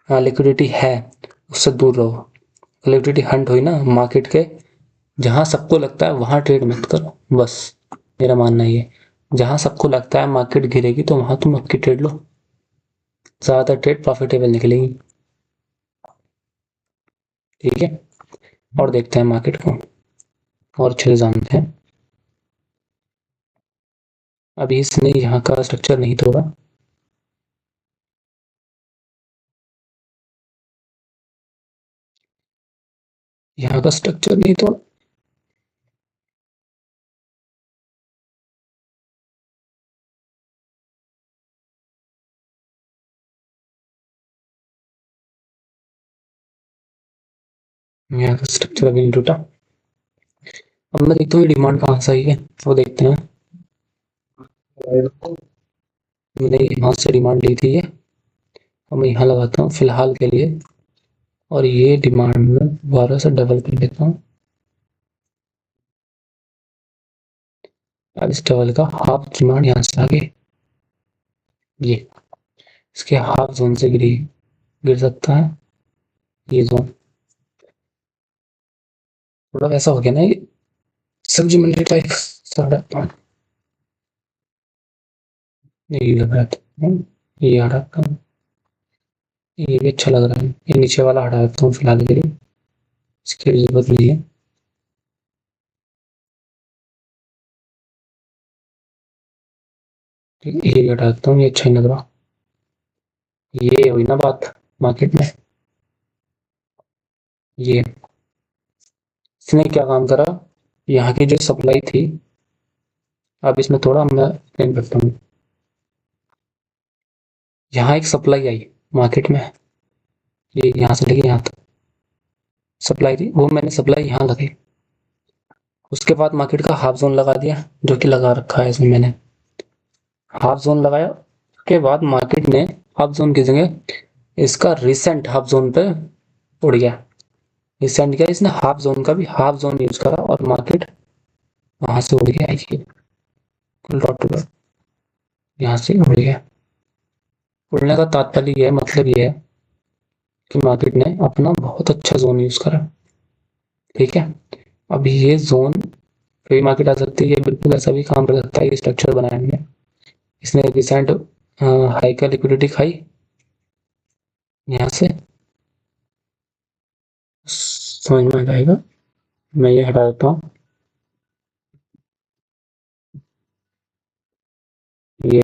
लिक्विडिटी है उससे दूर रहो। लिक्विडिटी हंट हुई ना मार्केट के, जहां सबको लगता है वहां ट्रेड मत करो, बस मेरा मानना ये। जहां सबको लगता है मार्केट गिरेगी तो वहां तुम आपकी ट्रेड लो, ज्यादातर ट्रेड प्रॉफिटेबल निकलेगी। ठीक है, और देखते हैं मार्केट को और अच्छे से जानते हैं। अभी इसने यहाँ का स्ट्रक्चर नहीं तोड़ा, यहाँ का स्ट्रक्चर नहीं तोड़ा। यहाँ का स्ट्रक्चर अभी नहीं टूटा। अब मैं देखता हूँ डिमांड कहाँ से आई है, वो देखते हैं। मैंने यहाँ से डिमांड ली थी ये, और मैं यहाँ लगाता हूँ फिलहाल के लिए, और ये डिमांड में दोबारा से डबल कर लेता हूँ। अब इस डबल का हाफ डिमांड यहाँ से आगे, ये इसके हाफ जोन से गिर सकता है ये जोन। थोड़ा वैसा हो गया ना ये, सब्जी मंडी टाइप। 5:30 यही लग रहा था। ये हटा था, ये भी अच्छा लग रहा है। ये नीचे वाला हटा देता हूँ फिलहाल के लिए, इसकी जरूरत नहीं है। ये भी हटा देता हूँ, ये अच्छा नहीं लग रहा। ये हुई ना बात मार्केट में। ये इसने क्या काम करा, यहाँ की जो सप्लाई थी, अब इसमें थोड़ा मैं एक्सप्लेन करता हूँ। यहाँ एक सप्लाई आई मार्केट में, ये यहाँ से लेके यहाँ तक सप्लाई थी, वो मैंने सप्लाई यहाँ लगाई। उसके बाद मार्केट का हाफ जोन लगा दिया, जो कि लगा रखा है इसमें मैंने। हाफ जोन लगाया, उसके बाद मार्केट ने हाफ जोन की जगह इसका रिसेंट हाफ जोन पे उड़ गया। रिसेंट क्या, इसने हाफ जोन का भी हाफ जोन यूज करा और मार्केट वहां से उड़ गया। ये डॉट टू डॉट यहाँ से उड़ गया। उड़ने का तात्पर्य यह है, मतलब ये है कि मार्केट ने अपना बहुत अच्छा जोन यूज करा। ठीक है, अब ये जोन फ्री मार्केट आ सकती है, बिल्कुल ऐसा भी काम कर सकता है। ये स्ट्रक्चर बनाया हमने, इसने रिसेंट हाई का लिक्विडिटी खाई यहाँ से, समझ में आ जाएगा। मैं ये हटा देता हूँ। ये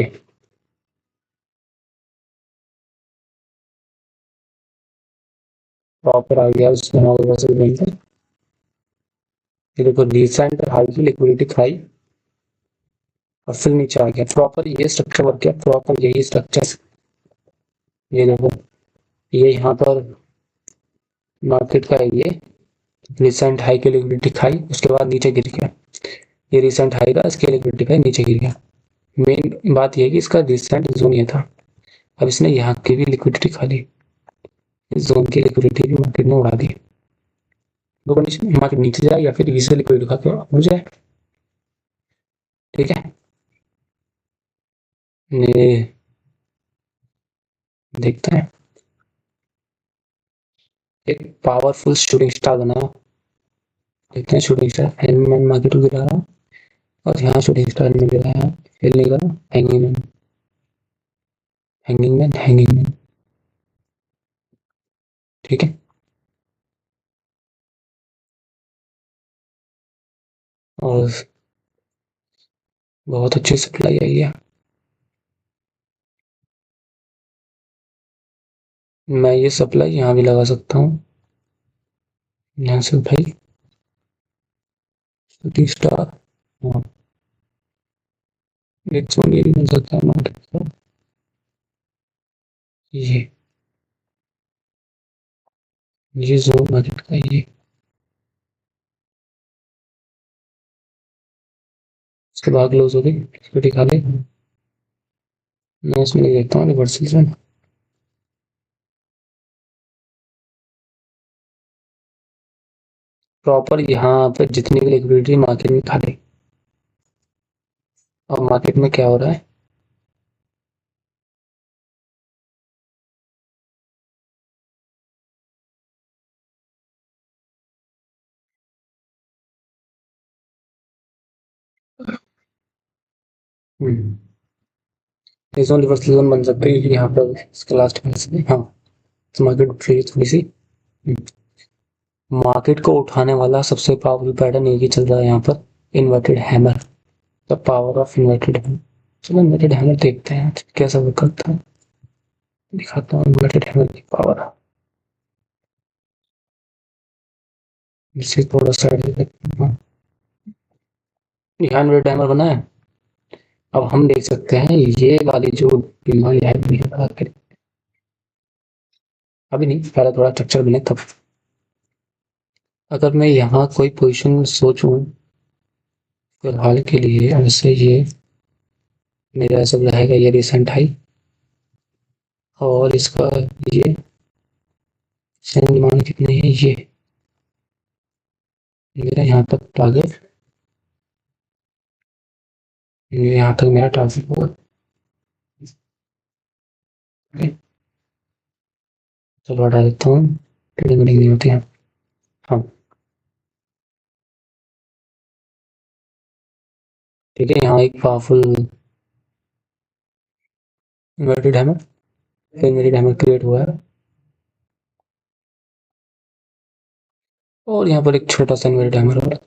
प्रॉपर आ गया उसमें ये देखो, रिसेंट हाई की लिक्विडिटी खाई और फिर नीचे आ गया। प्रॉपर ये स्ट्रक्चर वर्क किया, प्रॉपर यही स्ट्रक्चर। ये देखो, ये यहाँ पर मार्केट का है ये, रिसेंट हाई की लिक्विडिटी खाई, उसके बाद नीचे गिर गया। ये रिसेंट हाई का, इसके लिक्विडिटी खाई, नीचे गिर गया। मेन बात यह है कि इसका रिसेंट जोन ये था, अब इसने यहाँ की भी लिक्विडिटी खा ली, इस जोन की लिक्विडिटी भी मार्केट ने उड़ा दी। दो कंडीशन, मार्केट नीचे जाए या फिर इसे लिक्विडिटी खा के हो जाए। ठीक है, ये देखते हैं। एक पावरफुल शूटिंग स्टार बना, देखते हैं शूटिंग स्टार हैंगमैन मार्केट को गिरा रहा, और यहाँ शूटिंग स्टार ने गिराया, फेल नहीं करा। Hanging man, hanging man, hanging man. ठीक है, और बहुत अच्छी सप्लाई आई है। मैं ये सप्लाई यहाँ भी लगा सकता हूँ, यहाँ से उठाई शूटिंग स्टार। हाँ, एक जोन ये भी बन सकता है मार्केट का, ये जोन मार्केट का ये। उसके बाद क्लोज हो गई, लिक्विडिटी खा ले। मैं इसमें लिख देता हूँ रिवर्सल जोन। प्रॉपर यहाँ पे जितनी भी लिक्विडिटी मार्केट में खा ले। अब मार्केट में क्या हो रहा है, ये जोन रिवर्सल जोन बन सकता है, क्योंकि यहाँ पर इसके लास्ट में से हाँ, तो मार्केट उठ रही है थोड़ी सी। मार्केट को उठाने वाला सबसे पावरफुल पैटर्न एक ही चल रहा है यहाँ पर, inverted hammer, the power of inverted hammer. चलो इन्वर्टेड हैमर देखते हैं कैसा वर्क करता है, दिखाता हूँ इन्वर्टेड हैमर की पावर। इसे थोड़ा साइड में रखते हैं। यहाँ इन्वर्टेड हैमर बना है। अब हम देख सकते हैं ये वाली जो बीमारी है, अभी नहीं, पहले थोड़ा स्ट्रक्चर बने तब। अगर मैं यहाँ कोई पोजीशन सोचूं फिलहाल के लिए, वैसे ये मेरा ऐसा रहेगा, ये रिसेंट हाई और इसका ये सेंड मान कितने है, ये मेरा यहाँ तक टारगेट, ये यहाँ तक मेरा टारगेट होगा। चलो हटा देता हूँ, ट्रेडिंग नहीं होती है। हाँ, ठीक है, यहाँ एक powerful inverted hammer, inverted hammer create हुआ है, और यहाँ पर एक छोटा सा इन्वर्टेड हैमर और।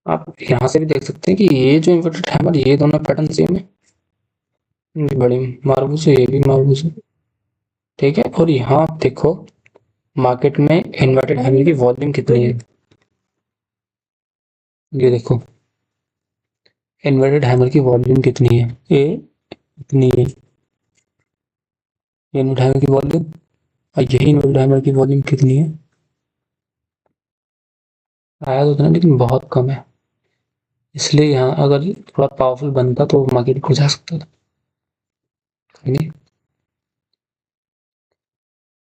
आप यहाँ से भी देख सकते हैं कि ये जो इन्वर्टेड हैमर, ये दोनों पैटर्न सेम है, ये बड़ी मार्बल्स है, ये भी मार्बल्स है। ठीक है, और यहाँ आप देखो मार्केट में इन्वर्टेड हैमर की वॉल्यूम कितनी है। ये देखो इन्वर्टेड हैमर की वॉल्यूम कितनी है, ये इतनी है, ये इन्वर्टेड हैमर की वॉल्यूम, और यही इन्वर्टेड हैमर की वॉल्यूम कितनी है, आया तो उतना लेकिन बहुत कम है। इसलिए यहाँ अगर थोड़ा पावरफुल बनता तो मार्केट को जा सकता था, नहीं।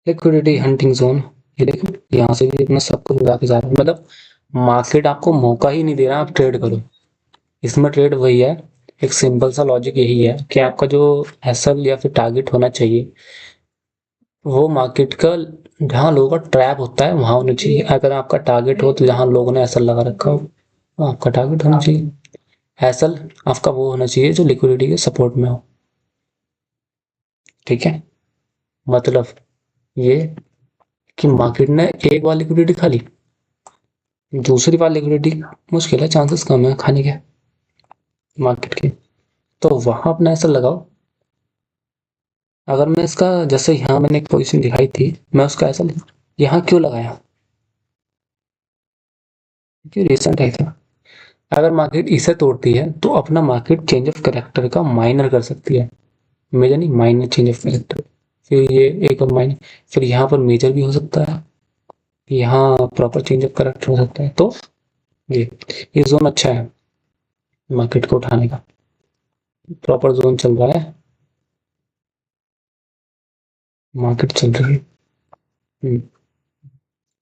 लिक्विडिटी हंटिंग जोन, ये देखो यहाँ से भी अपना सब कुछ उड़ा के जा रहा है, मतलब मार्केट आपको मौका ही नहीं दे रहा आप ट्रेड करो। इसमें ट्रेड वही है, एक सिंपल सा लॉजिक यही है कि आपका जो एसएल या फिर टारगेट होना चाहिए वो मार्केट का, जहाँ लोगों का ट्रैप होता है वहां होना चाहिए। अगर आपका टारगेट हो तो जहाँ लोगों ने एसएल लगा रखा हो वो आपका टारगेट होना चाहिए। एसएल आपका वो होना चाहिए जो लिक्विडिटी के सपोर्ट में हो। ठीक है, मतलब ये कि मार्केट ने एक बार लिक्विडिटी खा ली, दूसरी बार लिक्विडिटी मुश्किल है, चांसेस कम है खाने के मार्केट के, तो वहां अपना एसएल लगाओ। अगर मैं इसका, जैसे यहाँ मैंने एक पोजीशन दिखाई थी, मैं उसका एसएल यहाँ क्यों लगाया, क्योंकि रिसेंट है था। अगर मार्केट इसे तोड़ती है तो अपना मार्केट चेंज ऑफ करेक्टर का माइनर कर सकती है, मेजर नहीं, माइनर चेंज ऑफ करेक्टर। फिर ये एक और माइनर, फिर यहाँ पर मेजर भी हो सकता है, यहाँ प्रॉपर चेंज ऑफ करेक्टर हो सकता है। तो ये जोन अच्छा है मार्केट को उठाने का, प्रॉपर जोन चल रहा है, मार्केट चल रही है,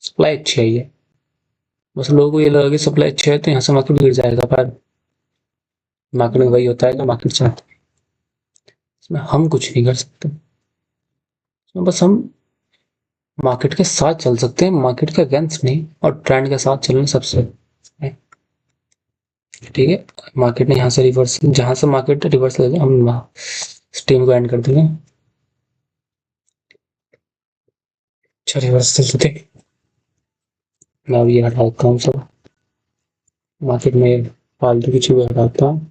सप्लाई अच्छी आई है। बस लोगों को ये लगा कि सप्लाई अच्छी है तो यहाँ से मार्केट गिर जाएगा, पर मार्केट में वही होता है जो मार्केट चाहता है, इसमें हम कुछ नहीं कर सकते। इसमें बस हम मार्केट के साथ चल सकते हैं, मार्केट के अगेंस्ट नहीं, और ट्रेंड के साथ चलना सबसे है। ठीक है, मार्केट ने यहाँ से रिवर्स, जहां से मार्केट रिवर्स ले हम स्टीम को एंड कर देंगे। अच्छा रिवर्स चलते थे, मैं अभी ये हटाता हूँ सब, मार्केट में फालतू की चीजें हटाता हूँ।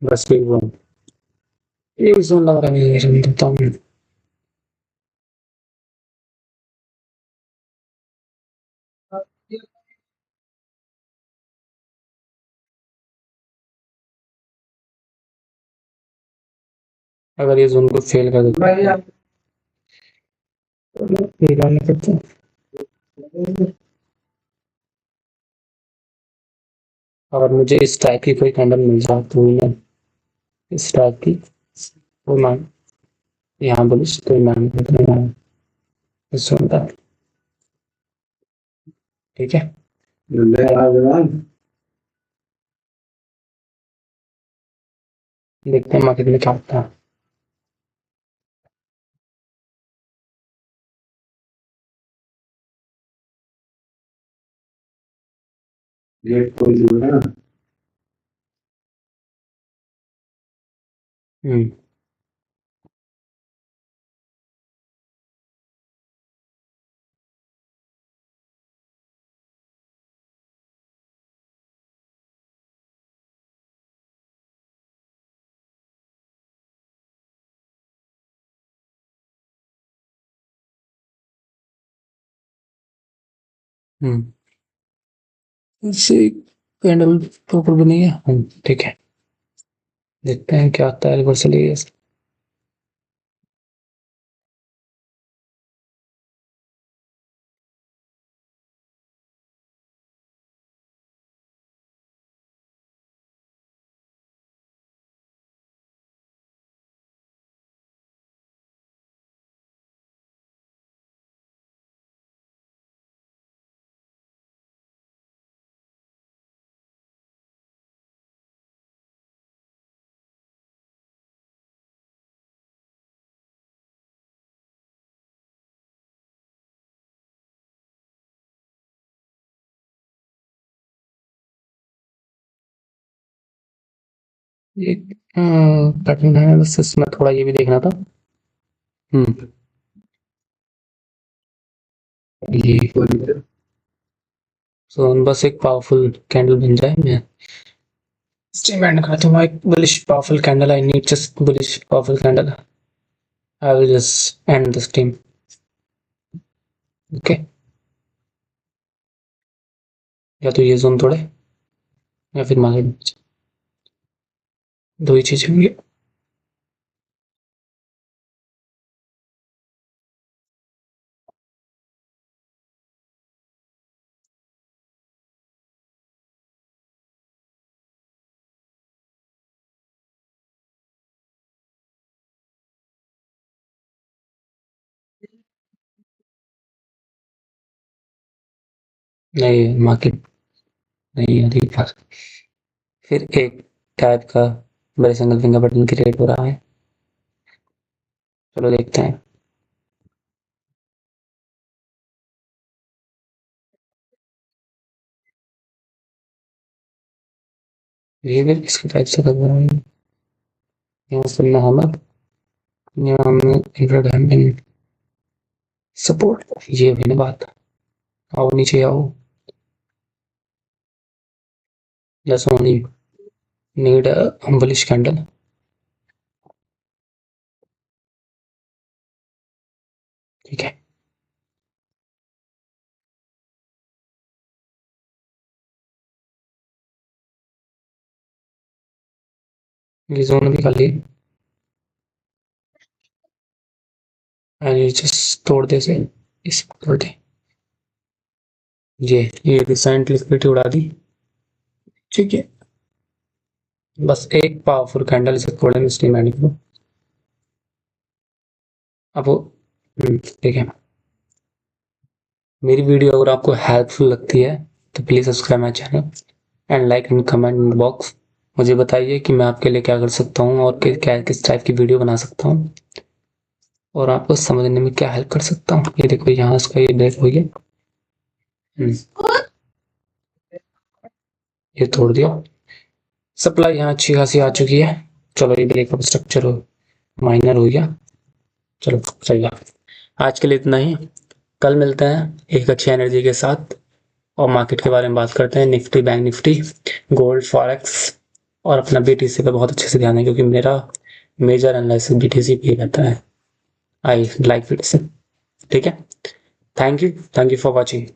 बस फिर वो एक जोन लग रहा है, ये देता हूँ। अगर ये जोन को फेल कर देता है तो फिर आने करते हैं। अगर मुझे इस टाइप की कोई कैंडल मिल जाए तो मैं इस टाइप की, तो मैं यहाँ बोलिस तो मैं इस जोन का, ठीक है। देखते हैं मार्केट में क्या होता है। ये कोई जोन है ना। हम्म, हम्म, इससे कैंडल प्रॉपर बनी है, ठीक है। देखते हैं क्या आता है रिवर्सल एरिया से। एक पैटर्न है, बस इसमें थोड़ा ये भी देखना था। ये सो बस एक पावरफुल कैंडल बन जाए, मैं स्ट्रीम एंड करता हूँ। एक bullish powerful candle, I need just bullish powerful candle, I will just and the stream. Okay, या तो ये जोन तोड़े या फिर मार्केट, दो ही चीजें होंगी। नहीं मार्केट नहीं अभी पास, फिर एक टाइप का बड़े सिंगल फिंगर बटन क्रिएट हो रहा है। चलो देखते हैं। बिहेवियर किसके टाइप से कर रहा है, यहाँ से मोहम्मद, यहाँ हमने इब्राहिम सपोर्ट, ये भी ना बात। आओ नीचे आओ, just only need a bullish candle. ठीक है, ये जोन भी खाली, जस्ट तोड़ दे से, इस तोड़ दे। ये रिसेंट लिक्विडिटी उड़ा दी। ठीक है, बस एक पावरफुल कैंडल इसे तोड़े में स्टीम एंड को। अब वो ठीक है, मेरी वीडियो अगर आपको हेल्पफुल लगती है तो please subscribe my channel and like and comment in box. मुझे बताइए कि मैं आपके लिए क्या कर सकता हूँ और क्या किस टाइप की वीडियो बना सकता हूँ और आपको समझने में क्या हेल्प कर सकता हूँ। ये देखो यहाँ इसका ये ब्रेक हो गया, ये तोड़ दिया। सप्लाई यहाँ अच्छी खासी आ चुकी है। चलो ये ब्रेकअप स्ट्रक्चर हो माइनर हो गया। चलो चल गया, आज के लिए इतना ही। कल मिलते हैं एक अच्छी एनर्जी के साथ और मार्केट के बारे में बात करते हैं, Nifty bank Nifty, gold forex और अपना बीटीसी पे बहुत अच्छे से ध्यान है क्योंकि मेरा मेजर एनालिसिस बीटीसी पे रहता है। I like BTC. ठीक है, थैंक यू फॉर वॉचिंग।